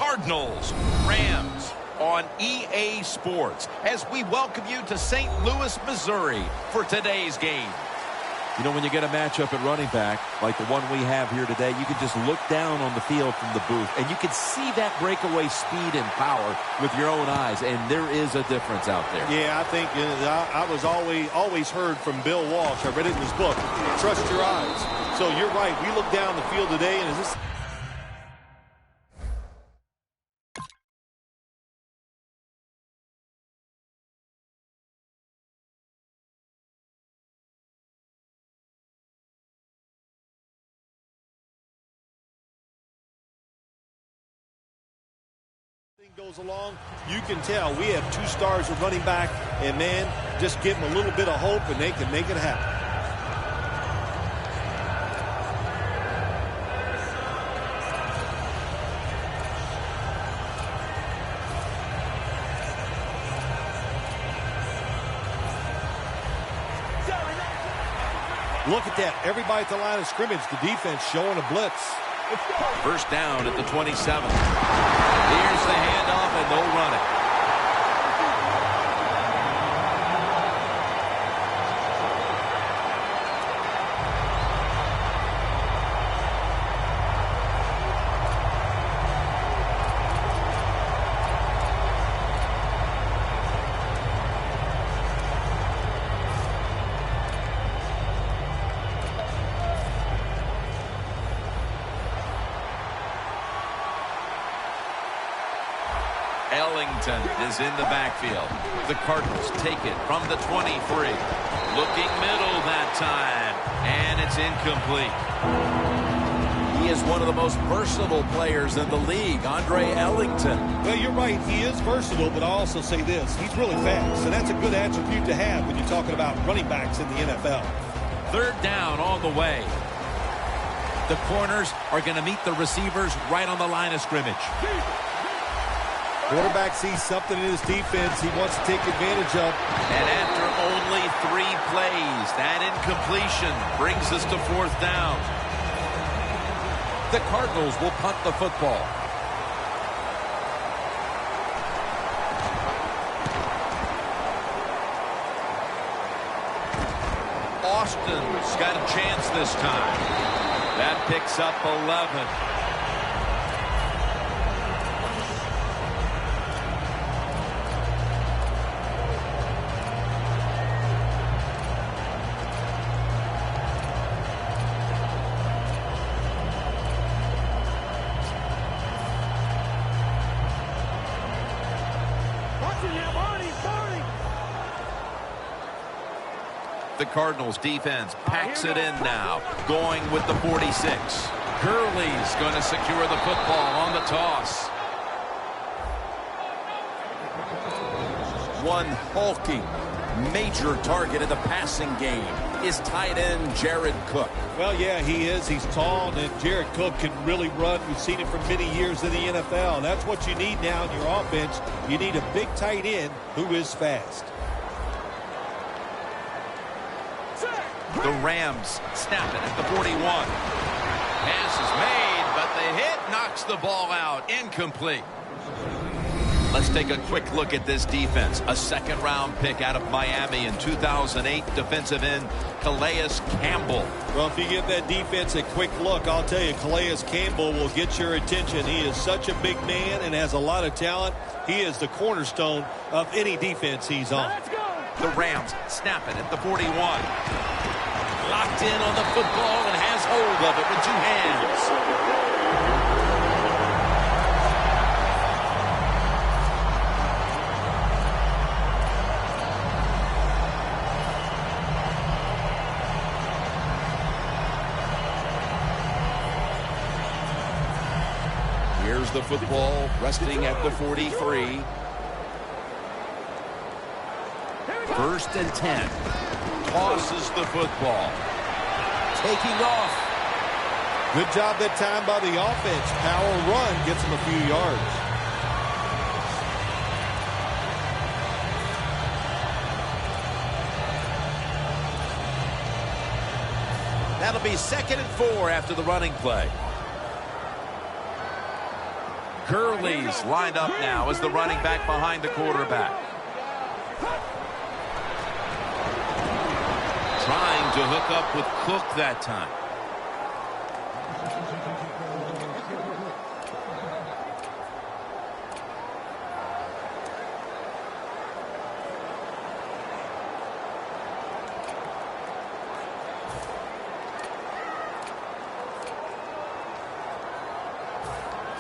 Cardinals, Rams on EA Sports as we welcome you to St. Louis, Missouri for today's game. You know, when you get a matchup at running back, like the one we have here today, you can just look down on the field from the booth, and you can see that breakaway speed and power with your own eyes, and there is a difference out there. Yeah, I think I was always heard from Bill Walsh. I read it in his book, trust your eyes. So you're right. We look down the field today, and is this... goes along, you can tell we have two stars of running back, and man, just give them a little bit of hope and they can make it happen. Look at that, everybody at the line of scrimmage, the defense showing a blitz. First down at the 27. Here's the handoff, and they'll run it. Ellington is in the backfield. The Cardinals take it from the 23. Looking middle that time, and it's incomplete. He is one of the most versatile players in the league, Andre Ellington. Well, you're right. He is versatile, but I'll also say this. He's really fast, and that's a good attribute to have when you're talking about running backs in the NFL. Third down on the way. The corners are going to meet the receivers right on the line of scrimmage. Quarterback sees something in his defense he wants to take advantage of. And after only 3 plays, that incompletion brings us to fourth down. The Cardinals will punt the football. Austin's got a chance this time. That picks up 11. The Cardinals defense packs it in now, going with the 46. Gurley's going to secure the football on the toss. One hulking, major target in the passing game is tight end Jared Cook. Well, yeah, he is. He's tall, and Jared Cook can really run. We've seen it for many years in the NFL. That's what you need now in your offense. You need a big tight end who is fast. The Rams snap it at the 41. Pass is made, but the hit knocks the ball out. Incomplete. Let's take a quick look at this defense. A second-round pick out of Miami in 2008, defensive end Calais Campbell. Well, if you give that defense a quick look, I'll tell you, Calais Campbell will get your attention. He is such a big man and has a lot of talent. He is the cornerstone of any defense he's on. Let's go. The Rams snap it at the 41. Locked in on the football and has hold of it with 2 hands. Here's the football resting at the 43. First and 10. Tosses the football. Taking off. Good job that time by the offense. Power run gets him a few yards. That'll be 2nd and 4 after the running play. Gurley's lined up now as the running back behind the quarterback. Trying to hook up with Cook that time.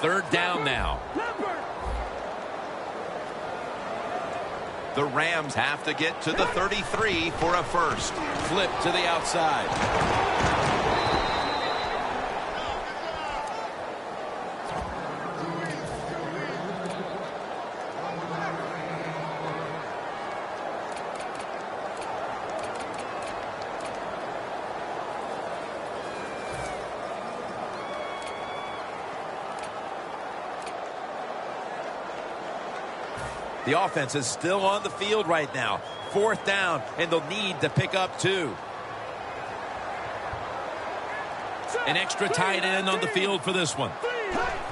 Third down now. The Rams have to get to the 33 for a first. Flip to the outside. The offense is still on the field right now. Fourth down, and they'll need to pick up 2. An extra tight end on the field for this one.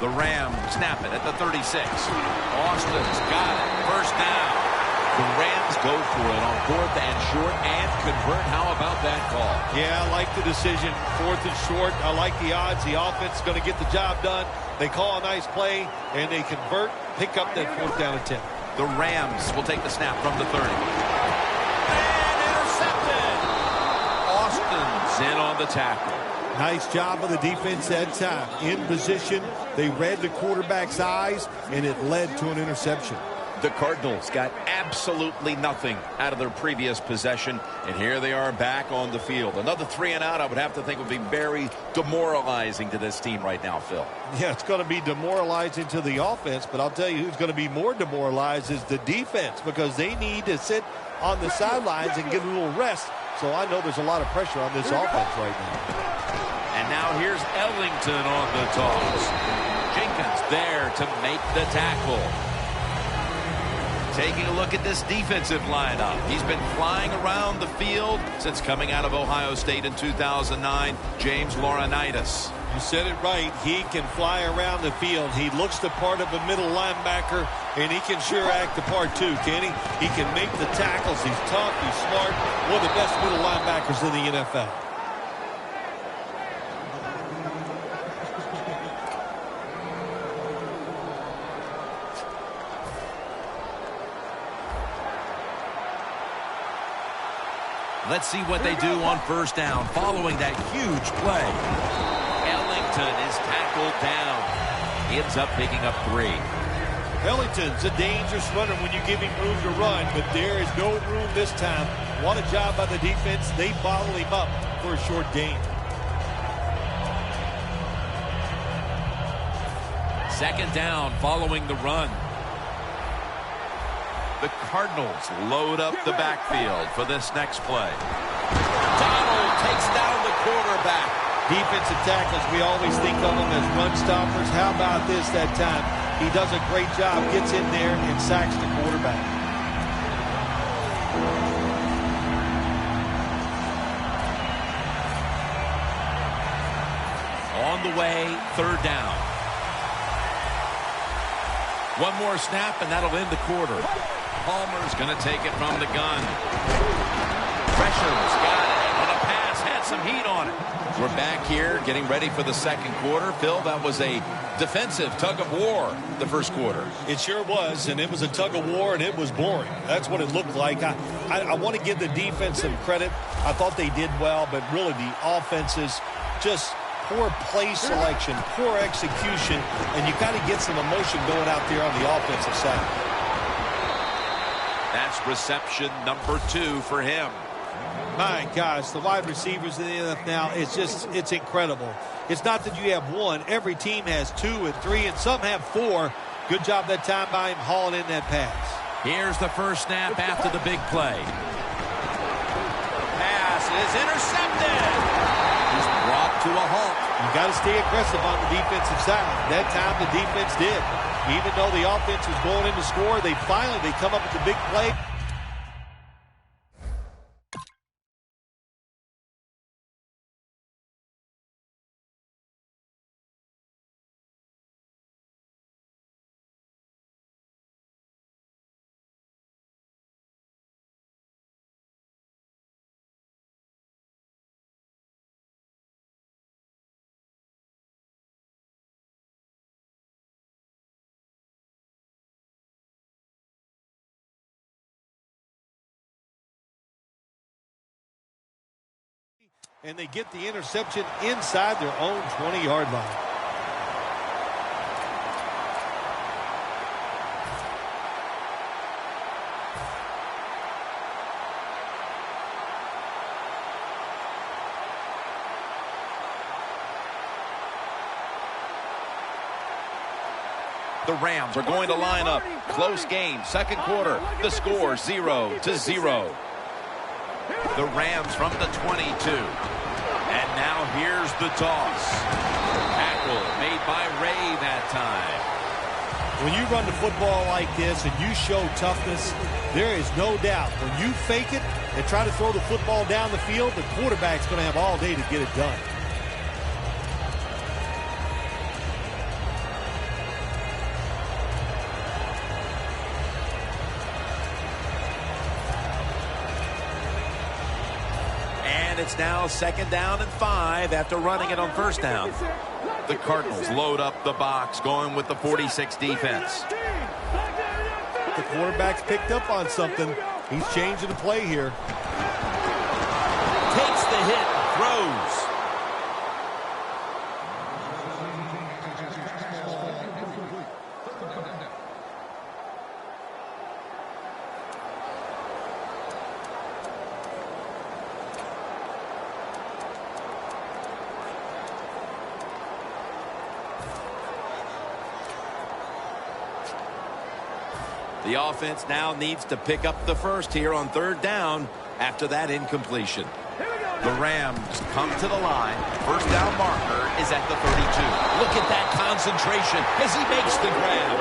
The Rams snap it at the 36. Austin's got it. First down. The Rams go for it on 4th and short and convert. How about that call? Yeah, I like the decision. 4th and short. I like the odds. The offense is going to get the job done. They call a nice play, and they convert, pick up that 4th down attempt. The Rams will take the snap from the 30. And intercepted. Austin's in on the tackle. Nice job of the defense that time. In position, they read the quarterback's eyes, and it led to an interception. The Cardinals got absolutely nothing out of their previous possession, and here they are back on the field. Another 3 and out, I would have to think, would be very demoralizing to this team right now, Phil. Yeah, it's going to be demoralizing to the offense, but I'll tell you who's going to be more demoralized is the defense, because they need to sit on the sidelines and get a little rest. So I know there's a lot of pressure on this offense right now. And now here's Ellington on the toss. Jenkins there to make the tackle. Taking a look at this defensive lineup. He's been flying around the field since coming out of Ohio State in 2009. James Laurinaitis. You said it right. He can fly around the field. He looks the part of a middle linebacker, and he can sure act the part too, can he? He can make the tackles. He's tough. He's smart. One of the best middle linebackers in the NFL. Let's see what they do on first down following that huge play. Ellington is tackled down. He ends up picking up 3. Ellington's a dangerous runner when you give him room to run, but there is no room this time. What a job by the defense. They bottle him up for a short gain. Second down following the run. The Cardinals load up the backfield for this next play. Donald takes down the quarterback. Defensive tackles, we always think of them as run stoppers. How about this that time? He does a great job, gets in there and sacks the quarterback. On the way, third down. One more snap, and that'll end the quarter. Palmer's going to take it from the gun. Gresham's got it. On a pass, had some heat on it. We're back here getting ready for the second quarter. Phil, that was a defensive tug of war the first quarter. It sure was, and it was a tug of war, and it was boring. That's what it looked like. I want to give the defense some credit. I thought they did well, but really the offenses just poor play selection, poor execution, and you got to get some emotion going out there on the offensive side. That's reception number 2 for him. My gosh, the wide receivers in the NFL now, it's incredible. It's not that you have one. Every team has 2 and 3, and some have 4. Good job that time by him hauling in that pass. Here's the first snap after the big play. Pass is intercepted. He's brought to a halt. You got to stay aggressive on the defensive side. That time the defense did. Even though the offense was going in to score, they come up with the big play. And they get the interception inside their own 20-yard line. The Rams are going to line up. Close game, second quarter. The score 0-0. The Rams from the 22. And now here's the toss. Tackle made by Ray that time. When you run the football like this and you show toughness, there is no doubt when you fake it and try to throw the football down the field, the quarterback's going to have all day to get it done. It's now 2nd down and 5 after running it on 1st down. The Cardinals load up the box, going with the 46 defense. The quarterback's picked up on something. He's changing the play here. Takes the hit, throws. The offense now needs to pick up the first here on 3rd down after that incompletion. The Rams come to the line. First down marker is at the 32. Look at that concentration as he makes the grab.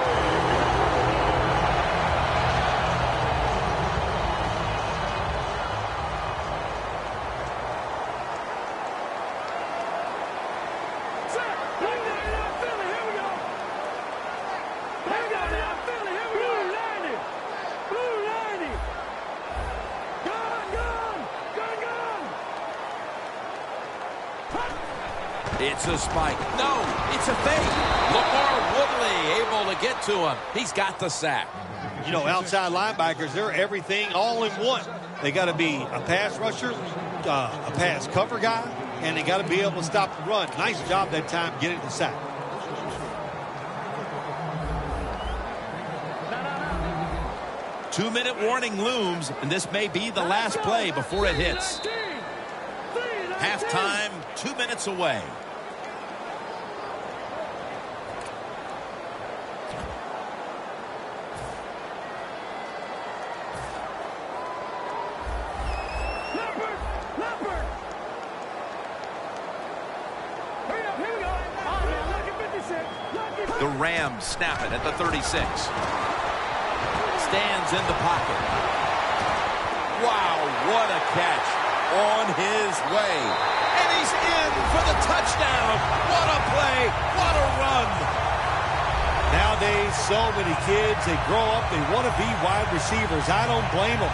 It's a spike. No, it's a fake. Lamar Woodley able to get to him. He's got the sack. You know, outside linebackers, they're everything all in one. They got to be a pass rusher, a pass cover guy, and they got to be able to stop the run. Nice job that time getting the sack. Two-minute warning looms, and this may be the last play before it hits. Halftime, 2 minutes away. The Rams snap it at the 36. Stands in the pocket. Wow, what a catch. On his way. And he's in for the touchdown. What a play. What a run. Nowadays, so many kids, they grow up, they want to be wide receivers. I don't blame them.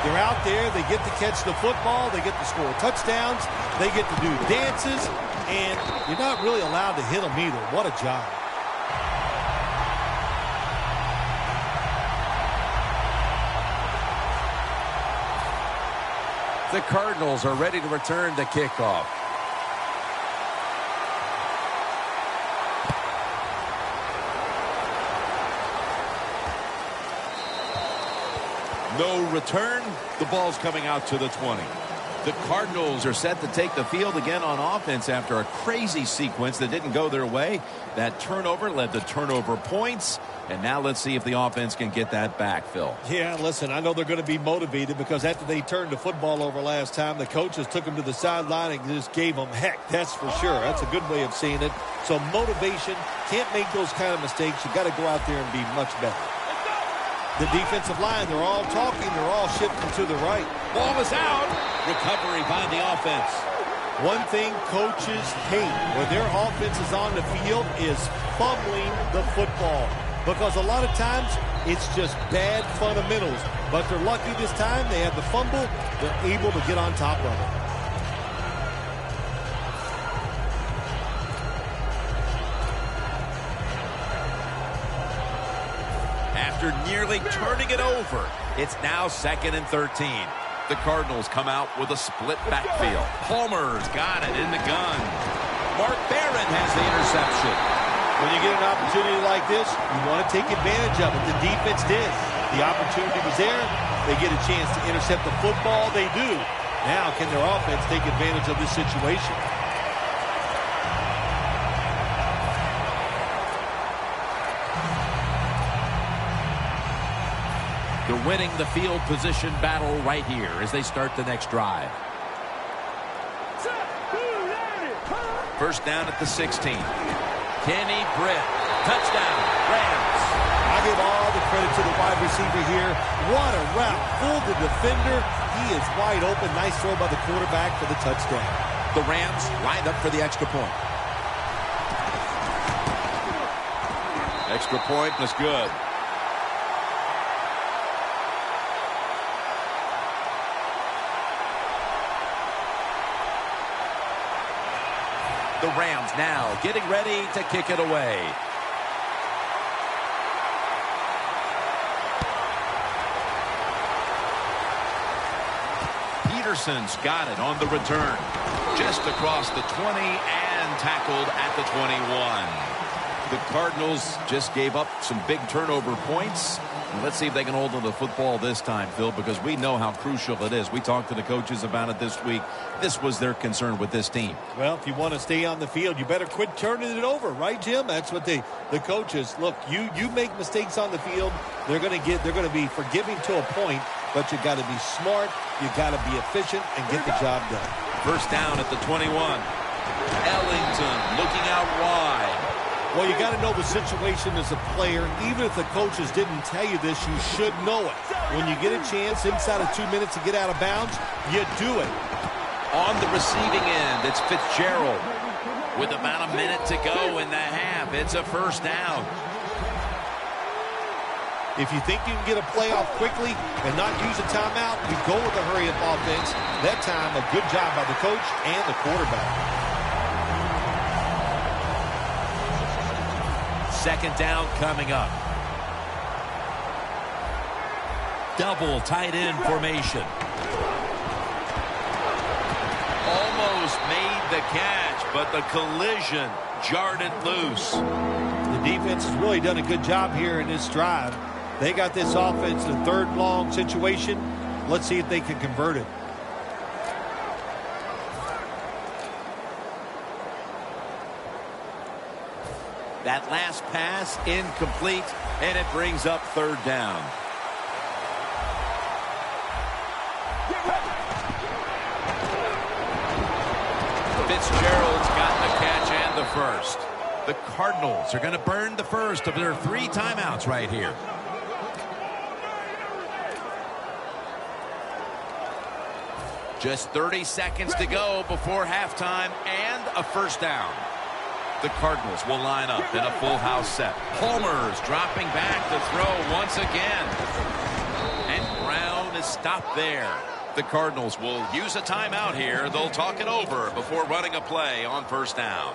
They're out there, they get to catch the football, they get to score touchdowns, they get to do dances, and you're not really allowed to hit them either. What a job. The Cardinals are ready to return the kickoff. No return. The ball's coming out to the 20. The Cardinals are set to take the field again on offense after a crazy sequence that didn't go their way. That turnover led to turnover points. And now let's see if the offense can get that back, Phil. Yeah, listen, I know they're going to be motivated because after they turned the football over last time, the coaches took them to the sideline and just gave them heck. That's for sure. That's a good way of seeing it. So motivation, can't make those kind of mistakes. You got to go out there and be much better. The defensive line, they're all talking. They're all shifting to the right. Ball is out. Recovery by the offense. One thing coaches hate when their offense is on the field is fumbling the football. Because a lot of times, it's just bad fundamentals. But they're lucky this time. They have the fumble. They're able to get on top of it. After nearly turning it over, it's now 2nd and 13. The Cardinals come out with a split backfield. Palmer's got it in the gun. Mark Barron has the interception. When you get an opportunity like this, you want to take advantage of it. The defense did. The opportunity was there. They get a chance to intercept the football. They do. Now, can their offense take advantage of this situation? They're winning the field position battle right here as they start the next drive. First down at the 16. Kenny Britt, touchdown, Rams. I give all the credit to the wide receiver here. What a route. Fooled the defender. He is wide open. Nice throw by the quarterback for the touchdown. The Rams lined up for the extra point. Extra point was good. The Rams now getting ready to kick it away. Peterson's got it on the return. Just across the 20 and tackled at the 21. The Cardinals just gave up some big turnover points. And let's see if they can hold on to the football this time, Phil, because we know how crucial it is. We talked to the coaches about it this week. This was their concern with this team. Well, if you want to stay on the field, you better quit turning it over, right, Jim? That's what the coaches look. You make mistakes on the field, they're going to be forgiving to a point, but you got to be smart, you got to be efficient, and get the job done. First down at the 21. Ellington looking out wide. Well, you got to know the situation as a player. Even if the coaches didn't tell you this, you should know it. When you get a chance inside of 2 minutes to get out of bounds, you do it. On the receiving end, it's Fitzgerald. With about a minute to go in the half, it's a first down. If you think you can get a playoff quickly and not use a timeout, you go with a hurry-up offense. That time, a good job by the coach and the quarterback. Second down coming up. Double tight end formation. Almost made the catch, but the collision jarred it loose. The defense has really done a good job here in this drive. They got this offense in a third and long situation. Let's see if they can convert it. That last pass incomplete, and it brings up third down. Fitzgerald's got the catch and the first. The Cardinals are going to burn the first of their 3 timeouts right here. Just 30 seconds to go before halftime and a first down. The Cardinals will line up in a full house set. Palmer's dropping back to throw once again. And Brown is stopped there. The Cardinals will use a timeout here. They'll talk it over before running a play on first down.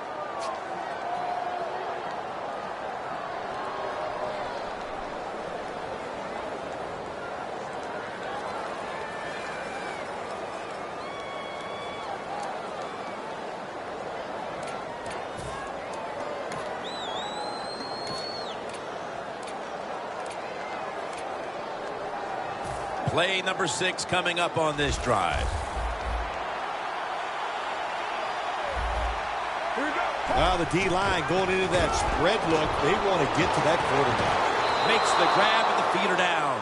Play number 6 coming up on this drive. Well, the D-line going into that spread look, they want to get to that quarterback. Makes the grab and the feet are down.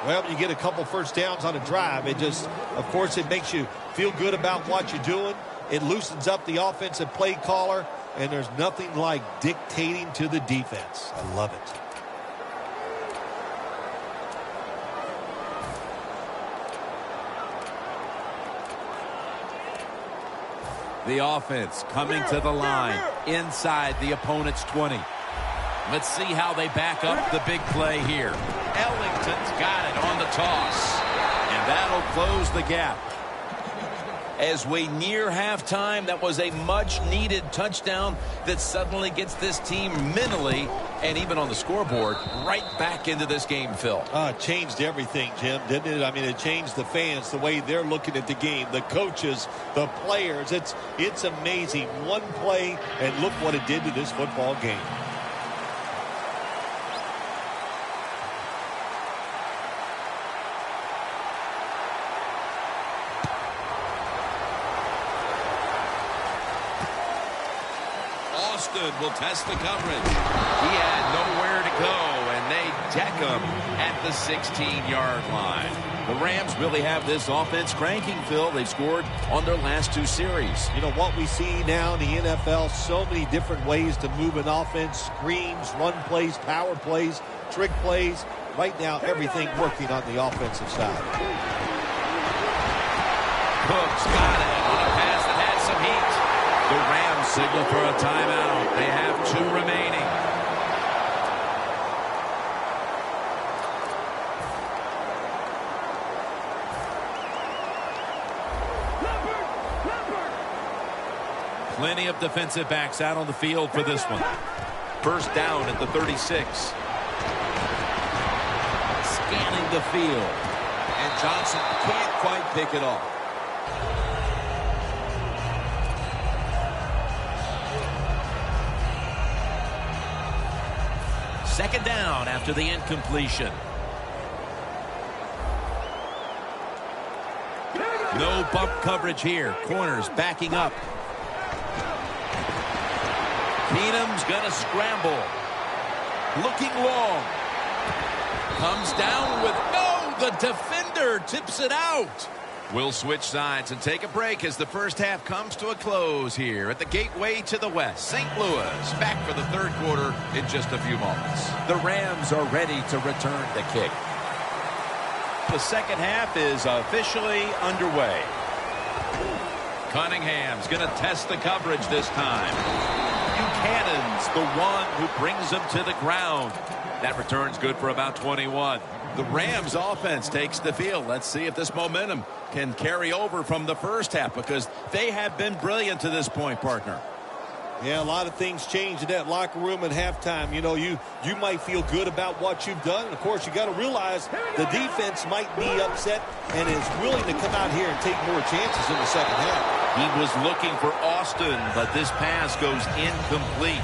Well, you get a couple first downs on a drive. It just, of course, it makes you feel good about what you're doing. It loosens up the offensive play caller, and there's nothing like dictating to the defense. I love it. The offense coming to the line inside the opponent's 20. Let's see how they back up the big play here. Ellington's got it on the toss. And that'll close the gap. As we near halftime, that was a much-needed touchdown that suddenly gets this team mentally and even on the scoreboard right back into this game, Phil. It changed everything, Jim, didn't it? I mean, it changed the fans, the way they're looking at the game, the coaches, the players. It's amazing. One play, and look what it did to this football game. Will test the coverage. He had nowhere to go, and they deck him at the 16-yard line. The Rams really have this offense cranking, Phil. They've scored on their last 2 series. You know, what we see now in the NFL, so many different ways to move an offense, screens, run plays, power plays, trick plays. Right now, everything working on the offensive side. Cooks got it on a pass that had some heat. The Rams signal for a timeout. They have 2 remaining. Plenty of defensive backs out on the field for this one. First down at the 36. Scanning the field. And Johnson can't quite pick it off. Second down after the incompletion. No bump coverage here. Corners backing up. Keenum's going to scramble. Looking long. Comes down with no. The defender tips it out. We'll switch sides and take a break as the first half comes to a close here at the gateway to the west. St. Louis back for the third quarter in just a few moments. The Rams are ready to return the kick. The second half is officially underway. Cunningham's going to test the coverage this time. Buchanan's the one who brings him to the ground. That return's good for about 21. The Rams offense takes the field. Let's see if this momentum can carry over from the first half, because they have been brilliant to this point, partner. Yeah, a lot of things changed in that locker room at halftime. You know, you might feel good about what you've done. And, of course, you got to realize the defense might be upset and is willing to come out here and take more chances in the second half. He was looking for Austin, but this pass goes incomplete.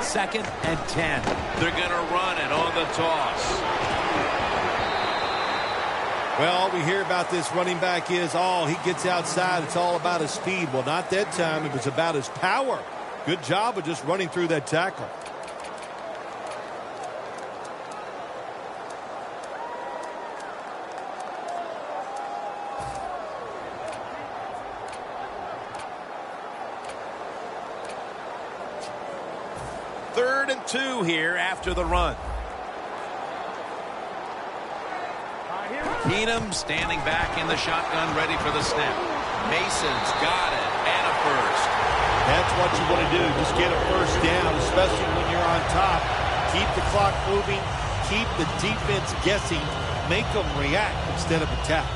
Second and 10. They're going to run it on the toss. Well, all we hear about this running back is, he gets outside. It's all about his speed. Well, not that time. It was about his power. Good job of just running through that tackle. Third and 2 here after the run. Keenum standing back in the shotgun, ready for the snap. Mason's got it, and a first. That's what you want to do. Just get a first down, especially when you're on top. Keep the clock moving. Keep the defense guessing. Make them react instead of attack.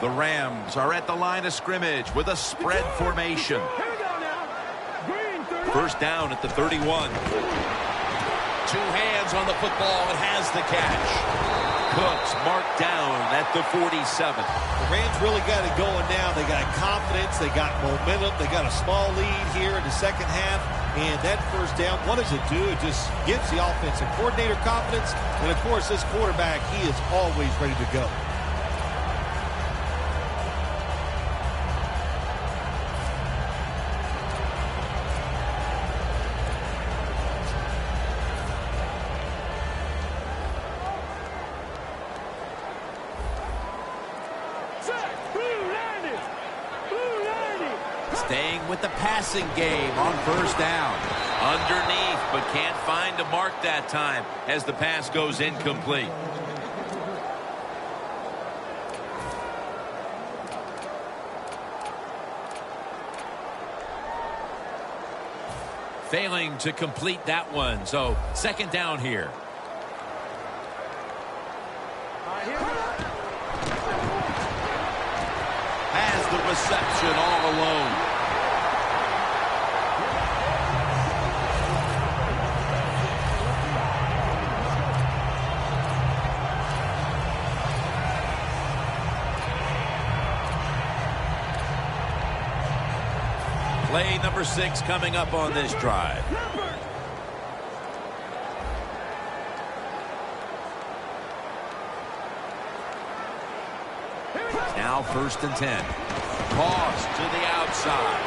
The Rams are at the line of scrimmage with a spread formation. First down at the 31. 2 hands on the football and has the catch. Cooks marked down at the 47. The Rams really got it going now. They got confidence. They got momentum. They got a small lead here in the second half. And that first down, what does it do? It just gives the offensive coordinator confidence. And, of course, this quarterback, he is always ready to go. Staying with the passing game on first down. Underneath, but can't find a mark that time as the pass goes incomplete. Failing to complete that one, so second down here. Has the reception all alone. Play number 6 coming up on this drive. Now 1st and 10. Toss to the outside.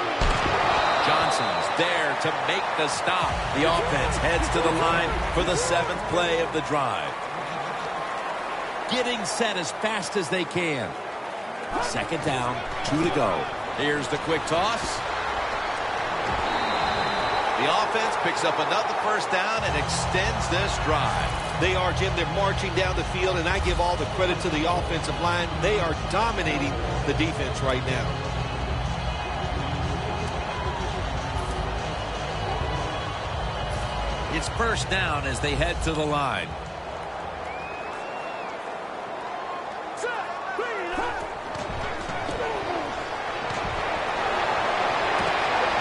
Johnson's there to make the stop. The offense heads to the line for the 7th play of the drive. Getting set as fast as they can. Second down, 2 to go. Here's the quick toss. The offense picks up another first down and extends this drive. They are, Jim. They're marching down the field, and I give all the credit to the offensive line. They are dominating the defense right now. It's first down as they head to the line.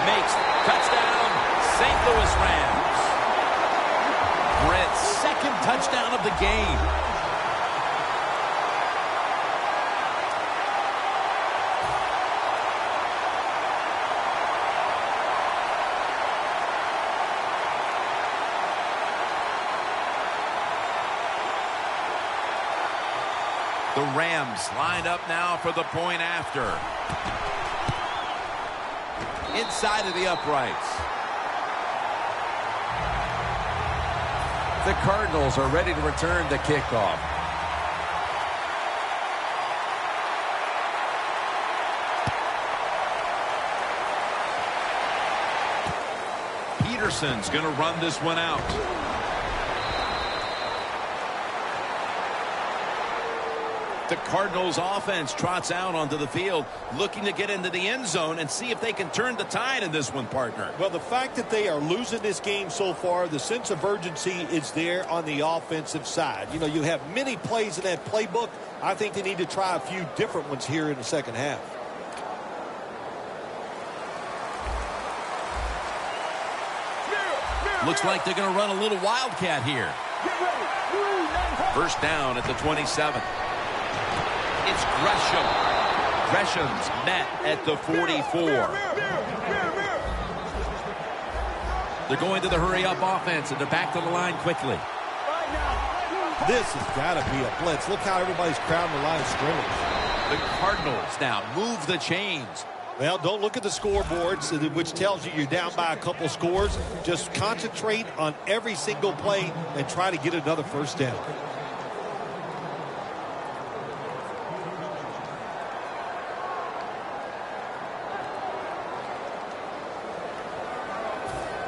Makes touchdown, St. Louis Rams. Brent's second touchdown of the game. The Rams lined up now for the point after. Inside of the uprights. The Cardinals are ready to return the kickoff. Peterson's going to run this one out. The Cardinals offense trots out onto the field, looking to get into the end zone and see if they can turn the tide in this one, partner. Well, the fact that they are losing this game so far, the sense of urgency is there on the offensive side. You know, you have many plays in that playbook. I think they need to try a few different ones here in the second half. Looks like they're going to run a little wildcat here. First down at the 27. It's Gresham. Gresham's met at the 44. They're going to the hurry-up offense, and they're back to the line quickly. This has got to be a blitz. Look how everybody's crowding the line of scrimmage. The Cardinals now move the chains. Well, don't look at the scoreboards, which tells you you're down by a couple scores. Just concentrate on every single play and try to get another first down.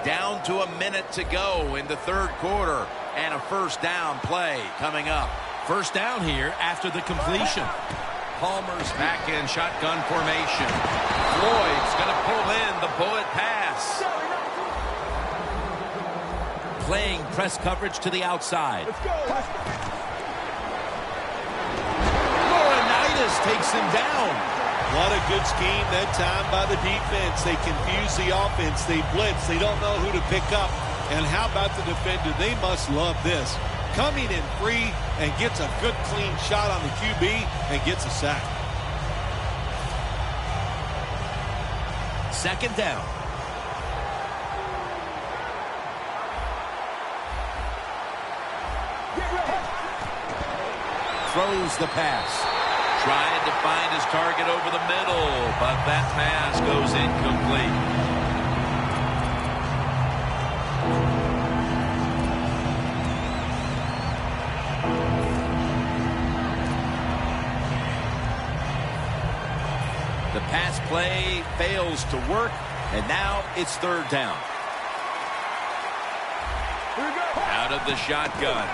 Down to a minute to go in the third quarter, and a first down play coming up. First down here after the completion. Palmer's back in shotgun formation. Floyd's going to pull in the bullet pass. Playing press coverage to the outside. Laurinaitis takes him down. What a good scheme that time by the defense. They confuse the offense. They blitz. They don't know who to pick up. And how about the defender? They must love this. Coming in free and gets a good clean shot on the QB and gets a sack. Second down. Throws the pass. Trying to find his target over the middle, but that pass goes incomplete. The pass play fails to work, and now it's third down. Out of the shotgun.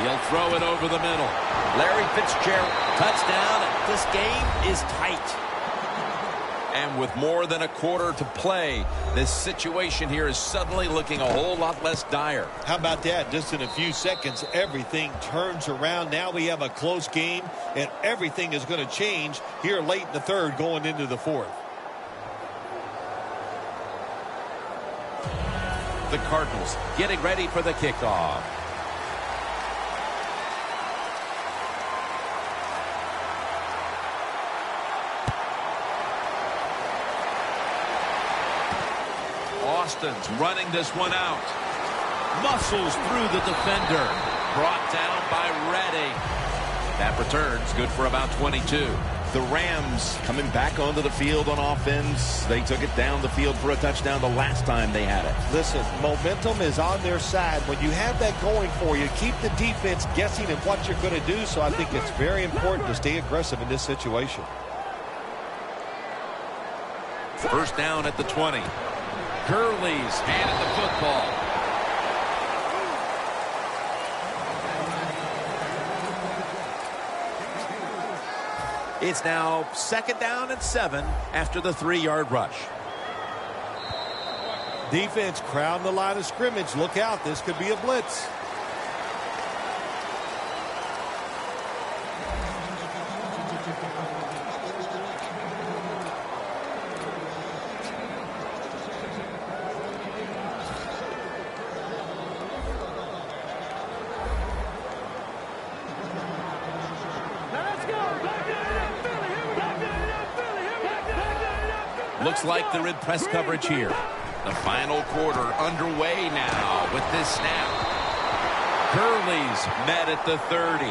He'll throw it over the middle. Larry Fitzgerald, touchdown. This game is tight. And with more than a quarter to play, this situation here is suddenly looking a whole lot less dire. How about that? Just in a few seconds, everything turns around. Now we have a close game, and everything is going to change here late in the third going into the fourth. The Cardinals getting ready for the kickoff. Austin's running this one out. Muscles through the defender. Brought down by Reddy. That return's good for about 22. The Rams coming back onto the field on offense. They took it down the field for a touchdown the last time they had it. Listen, momentum is on their side. When you have that going for you, keep the defense guessing at what you're going to do. So I think it's very important to stay aggressive in this situation. First down at the 20. Gurley's handed the football. It's now second down and 7 after the 3-yard rush. Defense crowding the line of scrimmage. Look out. This could be a blitz. Looks like they're in press coverage here. The final quarter underway now with this snap. Gurley's met at the 30.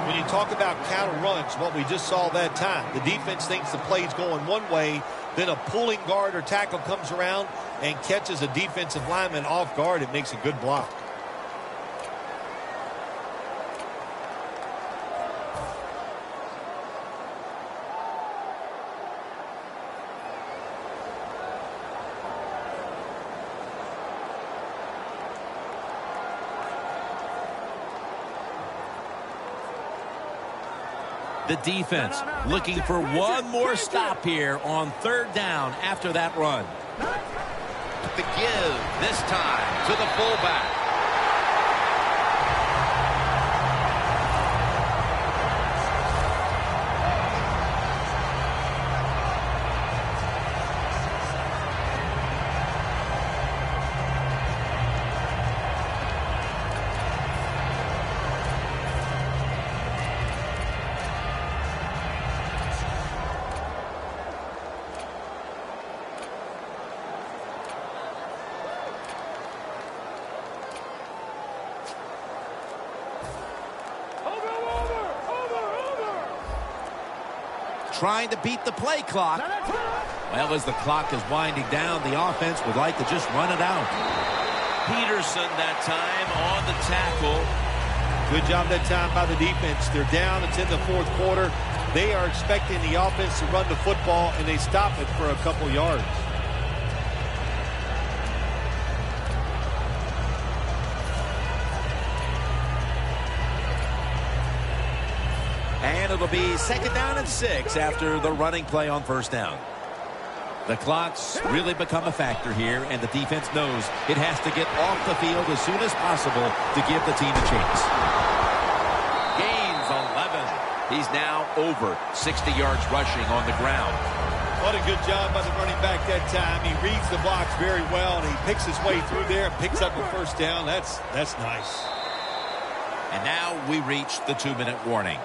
When you talk about counter runs, what we just saw that time, the defense thinks the play's going one way, then a pulling guard or tackle comes around and catches a defensive lineman off guard. It makes a good block. The defense looking for one more stop here on third down after that run. The give this time to the fullback. Trying to beat the play clock. Well, as the clock is winding down, the offense would like to just run it out. Peterson that time on the tackle. Good job that time by the defense. They're down. It's in the fourth quarter. They are expecting the offense to run the football, and they stop it for a couple yards. And it'll be second down and 6 after the running play on first down. The clock's really become a factor here, and the defense knows it has to get off the field as soon as possible to give the team a chance. Gains 11. He's now over 60 yards rushing on the ground. What a good job by the running back that time. He reads the box very well, and he picks his way through there and picks up a first down. That's nice. And now we reach the 2-minute warning.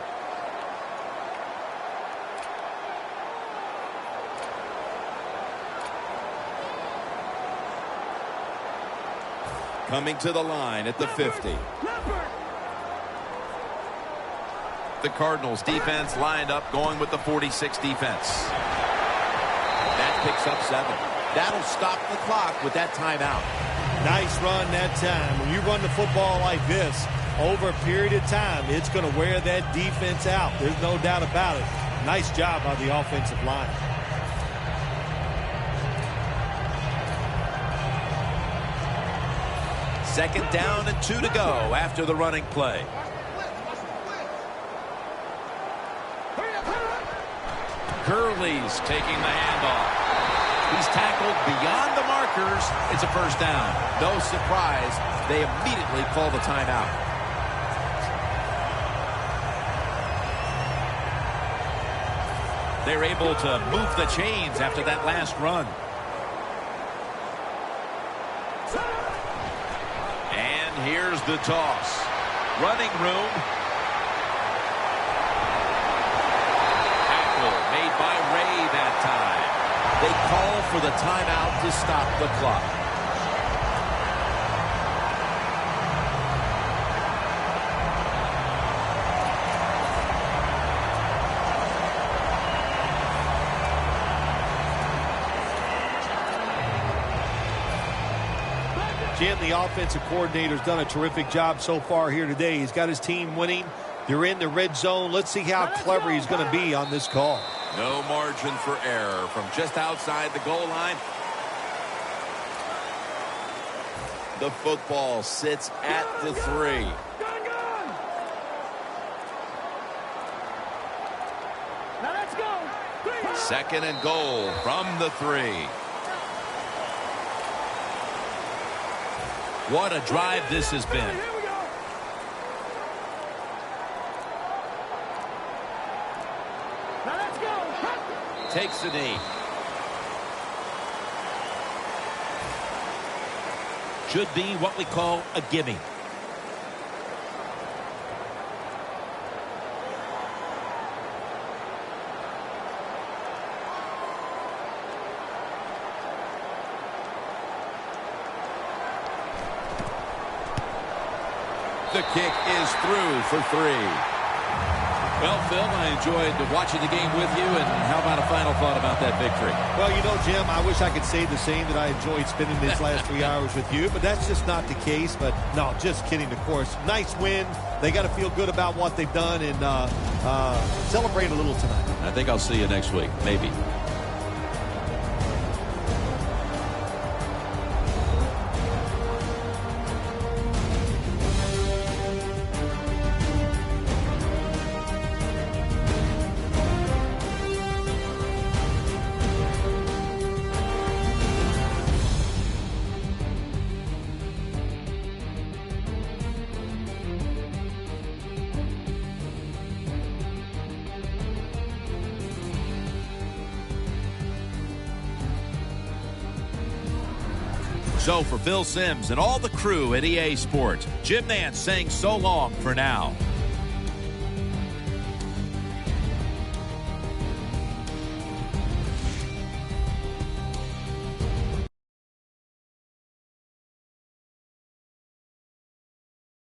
Coming to the line at the 50. The Cardinals defense lined up going with the 46 defense. That picks up 7. That'll stop the clock with that timeout. Nice run that time. When you run the football like this over a period of time, it's going to wear that defense out. There's no doubt about it. Nice job by the offensive line. Second down and 2 to go after the running play. Gurley's taking the handoff. He's tackled beyond the markers. It's a first down. No surprise, they immediately call the timeout. They're able to move the chains after that last run. And here's the toss. Running room. Tackle made by Ray that time. They call for the timeout to stop the clock. Jim, the offensive coordinator's done a terrific job so far here today. He's got his team winning. They're in the red zone. Let's see how clever he's going to be on this call. No margin for error from just outside the goal line. The football sits at the 3. Now let's go. Second and goal from the 3. What a drive this has been. Here we go. Now let's go. Takes the knee. Should be what we call a gimme. The kick is through for 3. Well, Phil, I enjoyed watching the game with you, and how about a final thought about that victory? Well, you know, Jim, I wish I could say the same, that I enjoyed spending these last 3 hours with you, but that's just not the case. But, no, just kidding, of course. Nice win. They got to feel good about what they've done and celebrate a little tonight. I think I'll see you next week, maybe. So for Phil Simms and all the crew at EA Sports, Jim Nance saying so long for now.